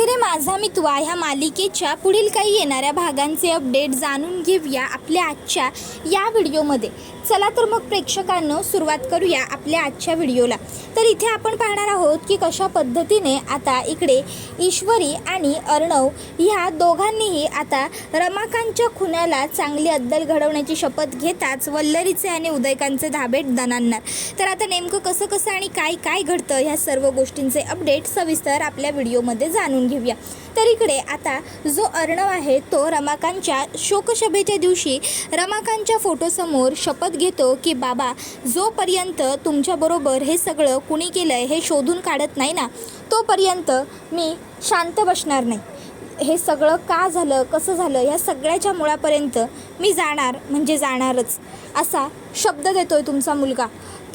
अरे रे माझा मितवा ह्या मालिकेच्या पुढील काही येणाऱ्या भागांचे अपडेट जाणून घेऊया आपल्या आजच्या या व्हिडिओमध्ये। चला तर मग प्रेक्षकांनो सुरुवात करूया आपल्या आजच्या व्हिडिओला। तर इथे आपण पाहणार आहोत की कशा पद्धतीने आता इकडे ईश्वरी आणि अर्णव ह्या दोघांनीही आता रमाकांतच्या खुन्याला चांगली अद्दल घडवण्याची शपथ घेताच वल्लरीचे आणि उदयकांचे धाबे दणाणणार। तर आता नेमकं कसं कसं आणि काय काय घडतं ह्या सर्व गोष्टींचे अपडेट सविस्तर आपल्या व्हिडिओमध्ये जाणून घेऊया। तर इकडे आता जो अर्णव आहे तो रमाकांतच्या शोकसभेच्या दिवशी रमाकांतच्या फोटोसमोर शपथ घेतो की बाबा जोपर्यंत तुमच्याबरोबर हे सगळं कुणी केलंय हे शोधून काढत नाही ना तोपर्यंत मी शांत बसणार नाही। हे सगळं का झालं कसं झालं या सगळ्याच्या मुळापर्यंत मी जाणार म्हणजे जाणारच असा शब्द देतोय तुमचा मुलगा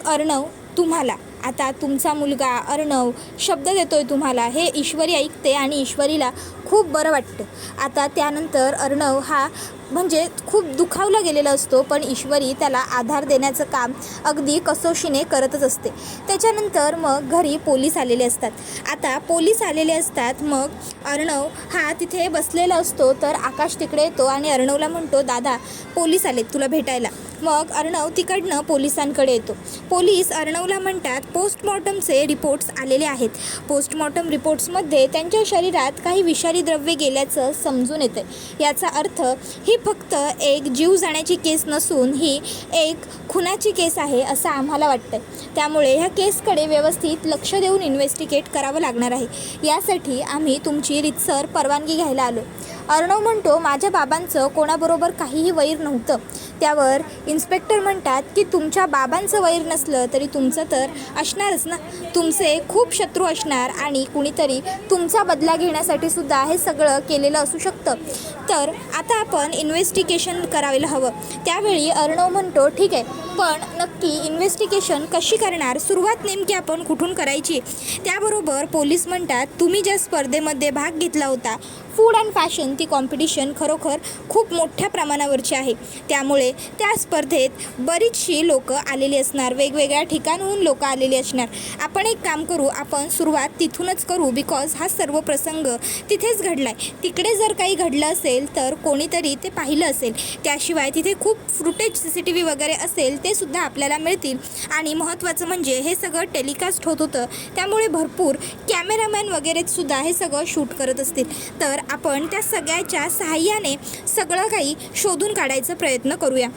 अर्णव तुम्हाला। आता तुमचा मुलगा अर्णव शब्द देतोय तुम्हाला हे ईश्वरी ऐकते आणि ईश्वरीला खूप बरं वाटतं। आता त्यानंतर अर्णव हा म्हणजे खूप दुखावला गेलेला असतो पण ईश्वरी त्याला आधार देण्याचं काम अगदी कसोशीने करतच असते। त्याच्यानंतर मग घरी पोलीस आलेले असतात। आता पोलीस आलेले असतात मग अर्णव हा तिथे बसलेला असतो तर आकाश तिकडे येतो आणि अर्णवला म्हणतो दादा पोलीस आलेत तुला भेटायला। मग अर्णव तिकडनं पोलिसांकडे येतो। पोलीस अर्णवला म्हणतात पोस्टमॉर्टमचे रिपोर्ट्स आलेले आहेत। पोस्टमॉर्टम रिपोर्ट्समध्ये त्यांच्या शरीरात काही विषारी द्रव्ये गेल्याचं समजून येतं। याचा अर्थ ही फक्त एक जीव जाण्याची केस नसून ही एक खुनाची केस आहे असं आम्हाला वाटतं। त्यामुळे ह्या केसकडे व्यवस्थित लक्ष देऊन इन्व्हेस्टिगेट करावं लागणार आहे। यासाठी आम्ही तुमची रीतसर परवानगी घ्यायला आलो। अर्णव म्हणतो माझ्या बाबांचं कोणाबरोबर काहीही वैर नव्हतं। त्यावर इन्स्पेक्टर म्हणतात की तुमच्या बाबांचं वैर नसलं तरी तुमचं तर असणारच ना, तुमचे खूप शत्रू असणार आणि कुणीतरी तुमचा बदला घेण्यासाठी सुद्धा हे सगळं केलेलं असू शकतं। तर आता आपण इन्व्हेस्टिगेशन करायला हवं। त्यावेळी अर्णव म्हणतो ठीक आहे पण नक्की इन्व्हेस्टिगेशन कशी करणार, सुरुवात नेमकी आपण कुठून करायची। त्याबरोबर पोलीस म्हणतात तुम्ही ज्या स्पर्धेमध्ये भाग घेतला होता फूड अँड फॅशन ती कॉम्पिटिशन खरोखर खूप मोठ्या प्रमाणावरची आहे। त्यामुळे त्या स्पर्धेत बरीचशी लोक आलेली असणार, वेगवेगळ्या ठिकाणाहून लोक आलेली असणार। आपण एक काम करू आपण सुरुवात तिथूनच करू बिकॉज हा सर्व प्रसंग तिथेच घडला आहे। तिकडे जर काही घडलं असेल तर कोणीतरी ते पाहिलं असेल। त्याशिवाय तिथे खूप फुटेज CCTV वगैरे असेल ते सुद्धा आपल्याला मिळतील आणि महत्त्वाचं म्हणजे हे सगळं टेलिकास्ट होत होतं त्यामुळे भरपूर कॅमेरामॅन वगैरे सुद्धा हे सगळं शूट करत असतील। तर आपण त्या सगळ्याच्या सहाय्याने सगळं काही शोधून काढायचा प्रयत्न करूया।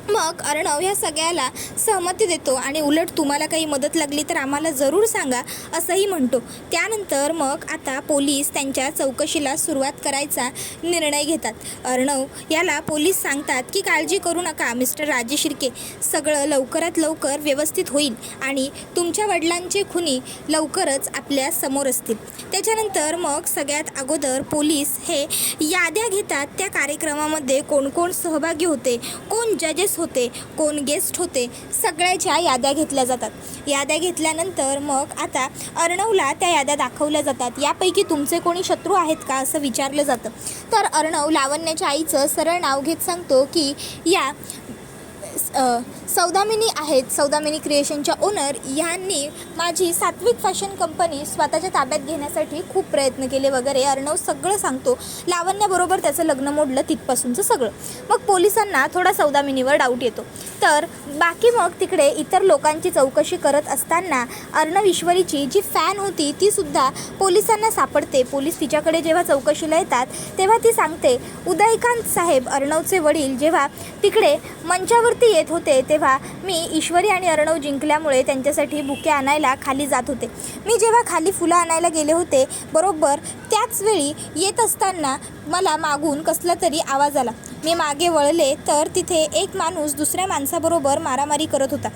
मग अर्णव ह्या सगळ्याला सहमती देतो आणि उलट तुम्हाला काही मदत लागली तर आम्हाला जरूर सांगा असंही म्हणतो। त्यानंतर मग आता पोलीस त्यांच्या चौकशीला सुरुवात करायचा निर्णय घेतात। अर्णव याला पोलीस सांगतात की काळजी करू नका मिस्टर राजेश शिर्के, सगळं लवकरात लवकर व्यवस्थित होईल आणि तुमच्या वडिलांचे खुनी लवकरच आपल्या समोर असतील। त्याच्यानंतर मग सगळ्यात अगोदर पोलीस हे याद्या घेतात त्या कार्यक्रमामध्ये कोण कोण सहभागी होते, कोण जजेस होते, कोण गेस्ट होते, सगळ्याच्या याद्या घेतल्या जातात। याद्या घेतल्यानंतर मग आता अर्णवला त्या याद्या दाखवल्या जातात। यापैकी तुमचे कोणी शत्रू आहेत का असं विचारलं जातं। तर अर्णव लावण्याच्या आईचं सरळ नाव घेत सांगतो की या सौदामिनी आहेत, सौदामिनी क्रिएशनच्या ओनर यांनी माझी सात्विक फॅशन कंपनी स्वतःच्या ताब्यात घेण्यासाठी खूप प्रयत्न केले वगैरे अर्णव सगळं सांगतो। लावण्याबरोबर त्याचं लग्न मोडलं तिथपासूनचं सगळं। मग पोलिसांना थोडा सौदामिनीवर डाऊट येतो। तर बाकी मग तिकडे इतर लोकांची चौकशी करत असताना अर्णव ईश्वरीची जी फॅन होती ती सुद्धा पोलिसांना सापडते। पोलीस तिच्याकडे जेव्हा चौकशीला येतात तेव्हा ती सांगते उदयकांत साहेब अर्णवचे वडील जेव्हा तिकडे मंचावरती येत होते तेव्हा मी ईश्वरी आणि अर्णव जिंकल्यामुळे त्यांच्यासाठी बुके आणायला खाली जात होते। मी जेव्हा खाली फुलं आणायला गेले होते बरोबर त्याच वेळी येत असताना मला मागून कसला तरी आवाज आला। मी मागे वळले तर तिथे एक माणूस दुसऱ्या माणसाबरोबर मारामारी करत होता।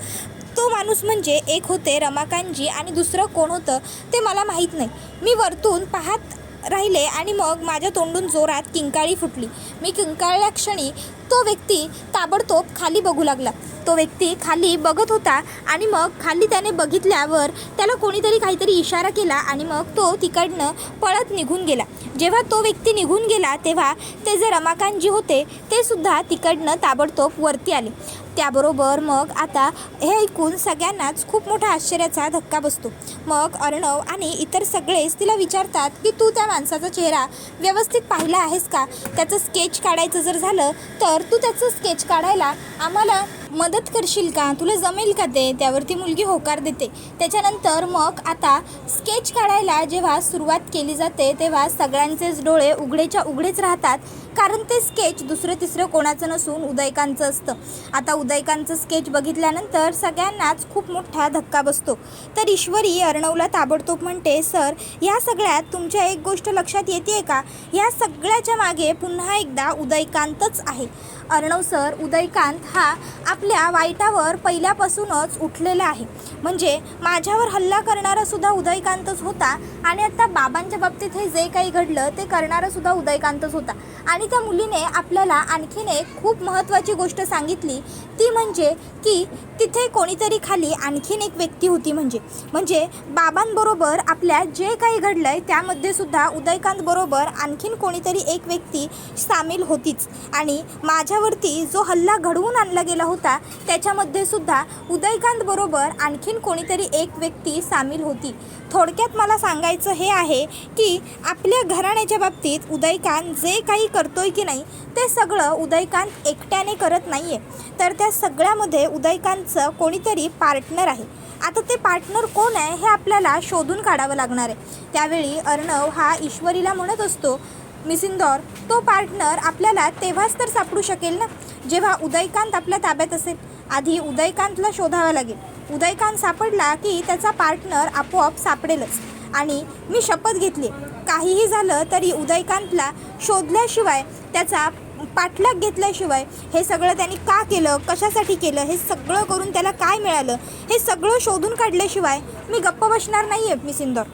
तो माणूस म्हणजे एक होते रमाकांतजी आणि दुसरं कोण होतं ते मला माहीत नाही। मी वरतून पाहत राहिले आणि मग माझ्या तोंडून जोरात किंकाळी फुटली। मी किंकाळल्या क्षणी तो व्यक्ती ताबडतोब खाली बघू लागला। तो व्यक्ती खाली बघत होता आणि मग खाली त्याने बघितल्यावर त्याला कोणीतरी काहीतरी इशारा केला आणि मग तो तिकडनं पळत निघून गेला। जेव्हा तो व्यक्ती निघून गेला तेव्हा ते जे रमाकांतजी होते ते सुद्धा तिकडनं ताबडतोब वरती आले। त्याबरोबर मग आता हे ऐकून सगळ्यांनाच खूप मोठा आश्चर्याचा धक्का बसतो. मग अर्णव आणि इतर सगळेच तिला विचारतात की तू त्या माणसाचा चेहरा व्यवस्थित पाहिला आहेस का? त्याचं स्केच काढायचं जर झालं तर तू त्याचं स्केच काढायला आम्हाला मदत करशील का? तुला जमेल का ते? त्यावरती मुलगी होकार देते. त्याच्यानंतर मग आता स्केच काढायला जेव्हा सुरुवात केली जाते तेव्हा सगळ्यांचेच डोळे उघडेच्या उघडेच राहतात, कारण ते स्केच दुसरं तिसरं कोणाचं नसून उदयकांतचं असतं. आता उदयकांतचं स्केच बघितल्यानंतर सगळ्यांनाच खूप मोठा धक्का बसतो. तर ईश्वरी अर्णवला ताबडतोब म्हणते, सर ह्या सगळ्यात तुमच्या एक गोष्ट लक्षात येते का? ह्या सगळ्याच्या मागे पुन्हा एकदा उदयकांतच आहे. अर्णव सर, उदयकांत हा आपल्या वाईटावर पहिल्यापासूनच उठलेला आहे. म्हणजे माझ्यावर हल्ला करणारा सुद्धा उदयकांतच होता आणि आता बाबांच्या बाबतीत हे जे काही घडलं ते करणारा सुद्धा उदयकांतच होता. आणि त्या मुलीने आपल्याला आणखीन एक खूप महत्त्वाची गोष्ट सांगितली, ती म्हणजे की तिथे कोणीतरी खाली आणखीन एक व्यक्ती होती. म्हणजे बाबांबरोबर आपल्या जे काही घडलं आहे त्यामध्ये सुद्धा उदयकांत बरोबर आणखीन कोणीतरी एक व्यक्ती सामील होतीच. आणि माझ्यावरती जो हल्ला घडवून आणला गेला होता त्याच्यामध्ये सुद्धा उदयकांत बरोबर आणखीन कोणीतरी एक व्यक्ती सामील होती. थोडक्यात मला सांगायचं हे आहे की आपल्या घराण्याच्या बाबतीत उदयकांत जे काही करतोय की नाही ते सगळं उदयकांत एकट्याने करत नाही आहे, तर त्या सगळ्यामध्ये उदयकांतचं कोणीतरी पार्टनर आहे. आता ते पार्टनर कोण आहे हे आपल्याला शोधून काढावं लागणार आहे. त्यावेळी अर्णव हा ईश्वरीला म्हणत असतो, मिस इंदौर, तो पार्टनर आपल्याला तेव्हाच तर सापडू शकेल ना जेव्हा उदयकांत आपल्या ताब्यात असेल. आधी उदयकांतला शोधावा लागेल. उदयकांत सापडला की त्याचा पार्टनर आपोआप सापडेलच. आणि मी शपथ घेतली, काहीही झालं तरी उदयकांतला शोधल्याशिवाय, त्याचा पाठलाग घेतल्याशिवाय, हे सगळं त्यांनी का केलं, कशासाठी केलं, हे सगळं करून त्याला काय मिळालं, हे सगळं शोधून काढल्याशिवाय मी गप्प बसणार नाही आहे मिस इंदौर.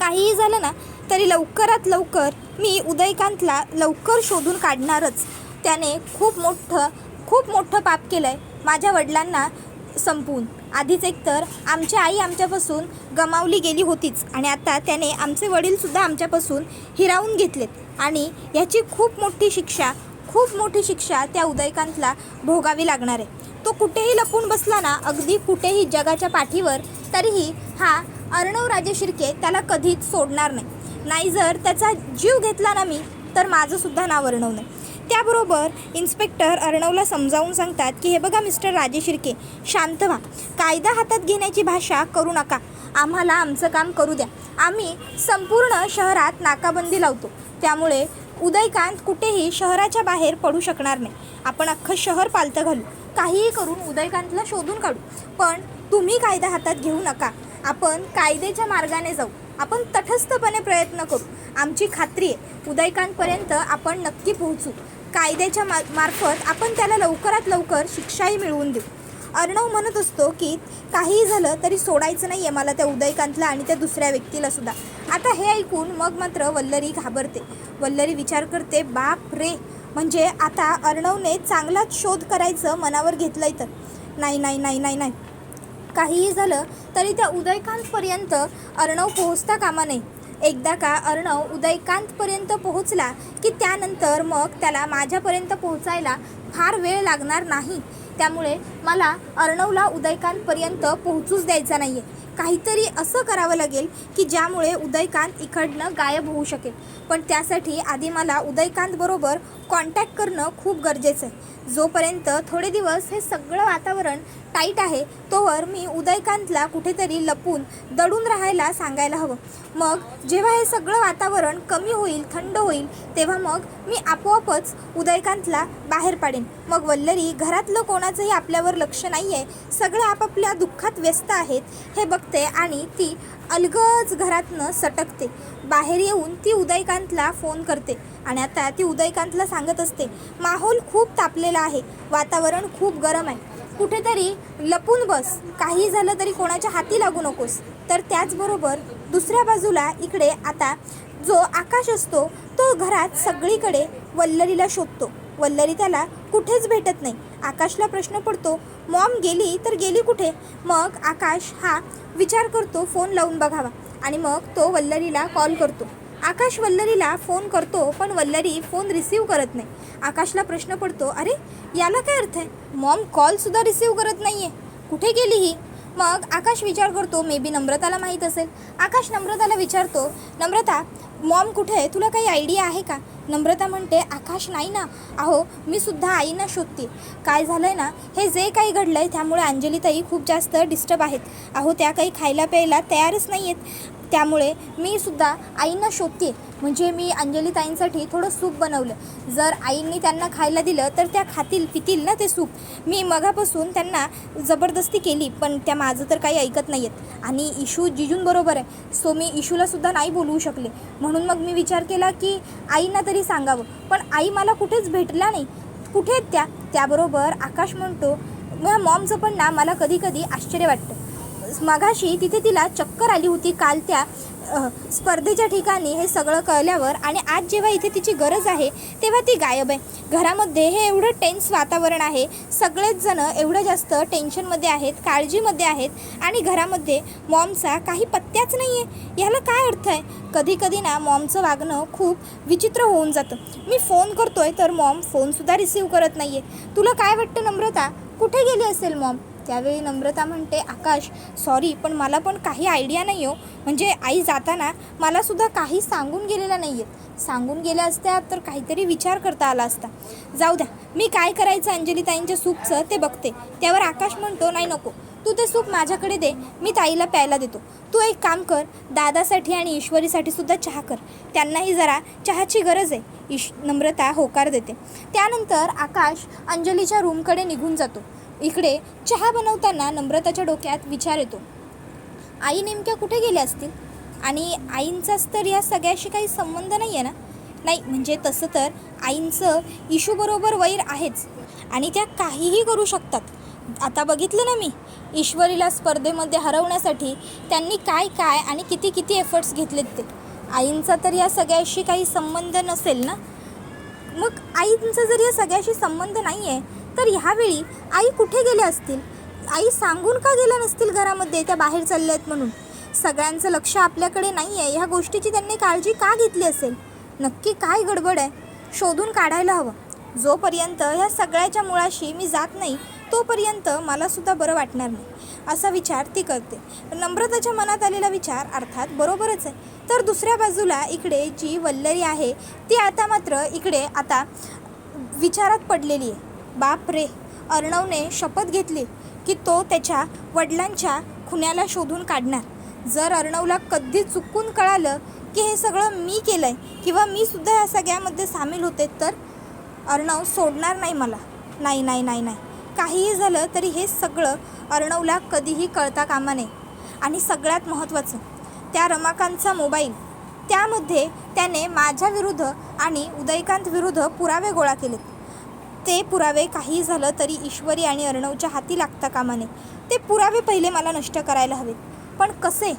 काहीही झालं ना तरी लवकरात लवकर मी उदयकांतला लवकर शोधून काढणारच. त्याने खूप मोठं पाप केलं आहे माझ्या वडिलांना संपवून. आधीच एकतर आमची आई आमच्यापासून गमावली गेली होतीच आणि आता त्याने आमचे वडीलसुद्धा आमच्यापासून हिरावून घेतलेत आणि याची खूप मोठी शिक्षा त्या उदयकांतला भोगावी लागणार आहे. तो कुठेही लपून बसला ना, अगदी कुठेही जगाच्या पाठीवर, तरीही हा अर्णव राजे शिर्के त्याला कधीच सोडणार नाही. जर त्याचा जीव घेतला ना मी, तर माझंसुद्धा नाव अर्णव नाही. त्याबरोबर इन्स्पेक्टर अर्णवला समजावून सांगतात की हे बघा मिस्टर राजे शिर्के, शांत व्हा. कायदा हातात घेण्याची भाषा करू नका. आम्हाला आमचं काम करू द्या. आम्ही संपूर्ण शहरात नाकाबंदी लावतो. त्यामुळे उदयकांत कुठेही शहराच्या बाहेर पडू शकणार नाही. आपण अख्खं शहर पालतं घालू, काहीही करून उदयकांतला शोधून काढू. पण तुम्ही कायदा हातात घेऊ नका. आपण कायद्याच्या मार्गाने जाऊ. आपण तटस्थपणे प्रयत्न करू. आमची खात्री आहे उदयकांतपर्यंत आपण नक्की पोहोचू. कायद्याच्या मार्फत आपण त्याला लवकरात लवकर शिक्षाही मिळवून देऊ. अर्णव म्हणत असतो की काहीही झालं तरी सोडायचं नाही आहे मला त्या उदयकांतला आणि त्या दुसऱ्या व्यक्तीला सुद्धा. आता हे ऐकून मग मात्र वल्लरी घाबरते. वल्लरी विचार करते, बाप रे, म्हणजे आता अर्णवने चांगलाच शोध करायचं मनावर घेतलंय तर नाही, काहीही झालं तरी त्या उदयकांतपर्यंत अर्णव पोहोचता कामा नये. एकदा का अर्णव उदयकांतपर्यंत पोहोचला की त्यानंतर मग त्याला माझ्यापर्यंत पोहोचायला फार वेळ लागणार नाही. त्यामुळे मला अर्णवला उदयकांतपर्यंत पोहोचूच द्यायचा नाही आहे. काहीतरी असं करावं लागेल की ज्यामुळे उदयकांत इकडनं गायब होऊ शकेल. पण त्यासाठी आधी मला उदयकांतबरोबर कॉन्टॅक्ट करणं खूप गरजेचं आहे. जोपर्यंत थोडे दिवस हे सगळं वातावरण टाईट आहे तोवर मी उदयकांतला कुठेतरी लपून दडून राहायला सांगायला हवं. मग जेव्हा हे सगळं वातावरण कमी होईल, थंड होईल, तेव्हा मग मी आपोआपच उदयकांतला बाहेर पाडेन. मग वल्लरी घरातलं कोणाचंही आपल्यावर लक्ष नाही आहे, सगळे आपापल्या दुःखात व्यस्त आहेत हे बघते आणि ती अलगद घरातनं सटकते. बाहेर येऊन ती उदयकांतला फोन करते आणि आता ती उदयकांतला सांगत असते, माहोल खूप तापलेला आहे, वातावरण खूप गरम आहे, कुठेतरी लपून बस, काही झालं तरी कोणाच्या हाती लागू नकोस. तर त्याचबरोबर दुसऱ्या बाजूला इकडे आता जो आकाश असतो तो घरात सगळीकडे वल्लरीला शोधतो. वल्लरी त्याला कुठेच भेटत नाही. आकाशला प्रश्न पडतो, मॉम गेली तर गेली कुठे? मग आकाश हा विचार करतो फोन लावून बघावा आणि मग तो वल्लरीला कॉल करतो. आकाश वल्लरीला फोन करतो, पण वल्लरी फोन रिसीव करत नाही. आकाशला प्रश्न पडतो, अरे याला काय अर्थ आहे? मॉम कॉलसुद्धा रिसीव करत नाही आहे, कुठे गेली ही? मग आकाश विचार करतो, मे बी नम्रताला माहीत असेल. आकाश नम्रताला विचारतो, नम्रता मॉम कुठे आहे, तुला काही आयडिया आहे का? नम्रता म्हणते, आकाश नाही ना, अहो मी सुद्धा आईना शोधते. काय झालं आहे ना, हे जे काही घडलं आहे त्यामुळे अंजलीताई खूप जास्त डिस्टर्ब आहेत. अहो त्या काही खायला प्यायला तयारच नाही आहेत, त्यामुळे मी सुद्धा आईंना शोधते. म्हणजे मी अंजलीताईंसाठी थोडं सूप बनवलं, जर आईंनी त्यांना खायला दिलं तर त्या खातील पितील ना ते सूप. मी मगापासून त्यांना जबरदस्ती केली, पण त्या माझं तर काही ऐकत नाही आहेत. आणि इशू जिजूंबरोबर आहे, सो मी इशूलासुद्धा नाही बोलवू शकले. म्हणून मग मी विचार केला की आईंना तरी सांगावं, पण आई मला कुठेच भेटला नाही. कुठे आहेत त्या? त्याबरोबर आकाश म्हणतो, माझ्या मॉमचं पण ना मला कधी कधी आश्चर्य वाटतं. मगाशी तिथे तिला चक्कर आली होती काल त्या स्पर्धेच्या ठिकाणी हे सगळं कळल्यावर, आणि आज जेव्हा इथे तिची गरज आहे तेव्हा ती गायब आहे. घरामध्ये हे एवढं टेन्स वातावरण आहे, सगळेच जण एवढं जास्त टेन्शनमध्ये आहेत, काळजीमध्ये आहेत, आणि घरामध्ये मॉमचा काही पत्त्याच नाही आहे. याला काय अर्थ आहे? कधी कधी ना मॉमचं वागणं खूप विचित्र होऊन जातं. मी फोन करतोय तर मॉम फोनसुद्धा रिसीव करत नाही आहे. तुला काय वाटतं नम्रता, कुठे गेली असेल मॉम? त्यावेळी नम्रता म्हणते, आकाश सॉरी, पण मला पण काही आयडिया नाही हो. म्हणजे आई जाताना मलासुद्धा काही सांगून गेलेला नाही आहेत. सांगून गेल्या असत्या तर काहीतरी विचार करता आला असता. जाऊ द्या, मी काय करायचं अंजलीताईंच्या सूपचं ते बघते. त्यावर आकाश म्हणतो, नाही नको, तू ते सूप माझ्याकडे दे, मी ताईला प्यायला देतो. तू एक काम कर, दादासाठी आणि ईश्वरीसाठी सुद्धा चहा कर, त्यांनाही जरा चहाची गरज आहे. नम्रता होकार देते. त्यानंतर आकाश अंजलीच्या रूमकडे निघून जातो. इकडे चहा बनवताना नम्रताच्या डोक्यात विचार येतो, आई नेमक्या कुठे गेल्या असतील? आणि आईंचाच तर या सगळ्याशी काही संबंध नाही आहे ना? नाही, म्हणजे तसं तर आईंचं इशूबरोबर वैर आहेच, आणि त्या काहीही करू शकतात. आता बघितलं ना मी, ईश्वरीला स्पर्धेमध्ये हरवण्यासाठी त्यांनी काय काय आणि किती किती एफर्ट्स घेतलेत ते. आईंचा तर या सगळ्याशी काही संबंध नसेल ना? मग आईंचा जर या सगळ्याशी संबंध नाही आहे तर ह्यावेळी आई कुठे गेल्या असतील? आई सांगून का गेल्या नसतील घरामध्ये त्या बाहेर चालल्या आहेत म्हणून? सगळ्यांचं लक्ष आपल्याकडे नाही आहे ह्या गोष्टीची त्यांनी काळजी का घेतली असेल? नक्की काय गडबड आहे? शोधून काढायला हवं. जोपर्यंत ह्या सगळ्याच्या मुळाशी मी जात नाही तोपर्यंत मलासुद्धा बरं वाटणार नाही, असा विचार ती करते. नम्रताच्या मनात आलेला विचार अर्थात बरोबरच आहे. तर दुसऱ्या बाजूला इकडे जी वल्लरी आहे ती आता विचारात पडलेली आहे. बाप रे, अर्णवने शपथ घेतली की तो त्याच्या वडिलांच्या खुन्याला शोधून काढणार. जर अर्णवला कधी चुकून कळालं की हे सगळं मी केलं आहे किंवा मी सुद्धा या सगळ्यामध्ये सामील होते तर अर्णव सोडणार नाही मला. नाही नाही नाही नाही, काहीही झालं तरी हे सगळं अर्णवला कधीही कळता कामा नये. आणि सगळ्यात महत्त्वाचं, त्या रमाकांतचा मोबाईल, त्यामध्ये त्याने माझ्या विरुद्ध आणि उदयकांत विरुद्ध पुरावे गोळा केलेत. ते पुरावे काही झालं तरी ईश्वरी आणि अर्णवच्या हाती लागता कामा नये. ते पुरावे पहिले मला नष्ट करायला हवेत. पण कसे,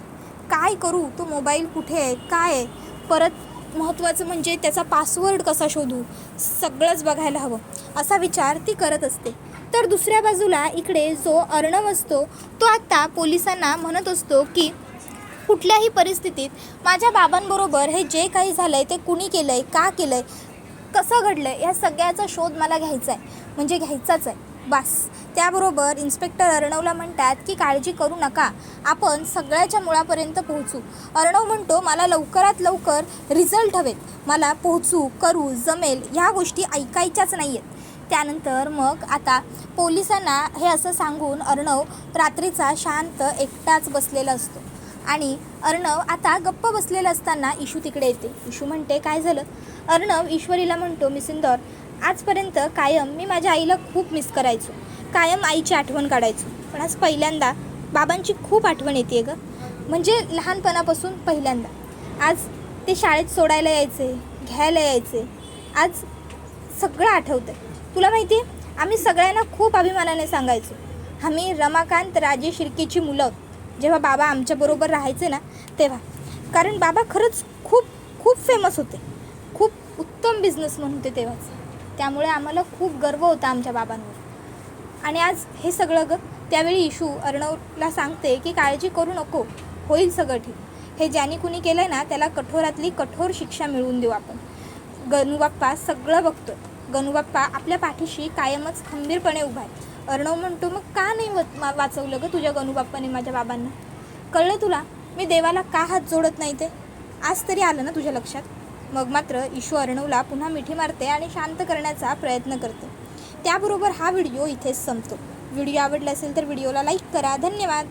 काय करू? तो मोबाईल कुठे आहे, काय आहे? परत महत्त्वाचं म्हणजे त्याचा पासवर्ड कसा शोधू, सगळंच बघायला हवं, असा विचार ती करत असते. तर दुसऱ्या बाजूला इकडे जो अर्णव असतो तो आता पोलिसांना म्हणत असतो की कुठल्याही परिस्थितीत माझ्या बाबांबरोबर हे जे काही झालं आहे ते कुणी केलं आहे, का केलं आहे, कसं घडलं आहे, या सगळ्याचा शोध मला घ्यायचा आहे, म्हणजे घ्यायचाच आहे बस. त्याबरोबर इन्स्पेक्टर अर्णवला म्हणतात की काळजी करू नका, आपण सगळ्याच्या मुळापर्यंत पोहोचू. अर्णव म्हणतो, मला लवकरात लवकर रिझल्ट हवेत, मला पोहोचू, करू, जमेल, ह्या गोष्टी ऐकायच्याच नाही आहेत. त्यानंतर मग आता पोलिसांना हे असं सांगून अर्णव रात्रीचा शांत एकटाच बसलेला असतो. आणि अर्णव आता गप्प बसलेला असताना इशू तिकडे येते. इशू म्हणते, काय झालं? अर्णव ईश्वरीला म्हणतो, मिस इंदौर, आजपर्यंत कायम मी माझ्या आईला खूप मिस करायचो, कायम आईची आठवण काढायचो, पण आज पहिल्यांदा बाबांची खूप आठवण येते गं. म्हणजे लहानपणापासून पहिल्यांदा. आज ते शाळेत सोडायला यायचे, घ्यायला यायचे, आज सगळं आठवतं. तुला माहिती आहे, आम्ही सगळ्यांना खूप अभिमानाने सांगायचो, आम्ही रमाकांत राजे शिर्केची मुलं. जेव्हा बाबा आमच्याबरोबर राहायचे ना तेव्हा, कारण बाबा खरंच खूप खूप फेमस होते, खूप उत्तम बिझनेसमन होते तेव्हाच, त्यामुळे आम्हाला खूप गर्व होता आमच्या बाबांवर. आणि आज हे सगळं त्यावेळी इशू अर्णवला सांगते की काळजी करू नको, होईल सगळं ठीक. हे ज्याने कुणी केलं आहे ना त्याला कठोरातली कठोर शिक्षा मिळवून देऊ आपण. गणूबाप्पा सगळं बघतो. गणूबाप्पा आपल्या पाठीशी कायमच खंबीरपणे उभा आहे. अर्णव म्हणतो, मग का नाही वाचवलं गं तुझ्या गणूबाप्पाने माझ्या बाबांना? कळलं तुला मी देवाला का हात जोडत नाही ते? आज तरी आलं ना तुझ्या लक्षात? मग मात्र इशू अर्णवला पुन्हा मिठी मारते आणि शांत करण्याचा प्रयत्न करते. त्याबरोबर हा व्हिडिओ इथेच संपतो. व्हिडिओ आवडला असेल तर व्हिडिओला लाईक करा. धन्यवाद.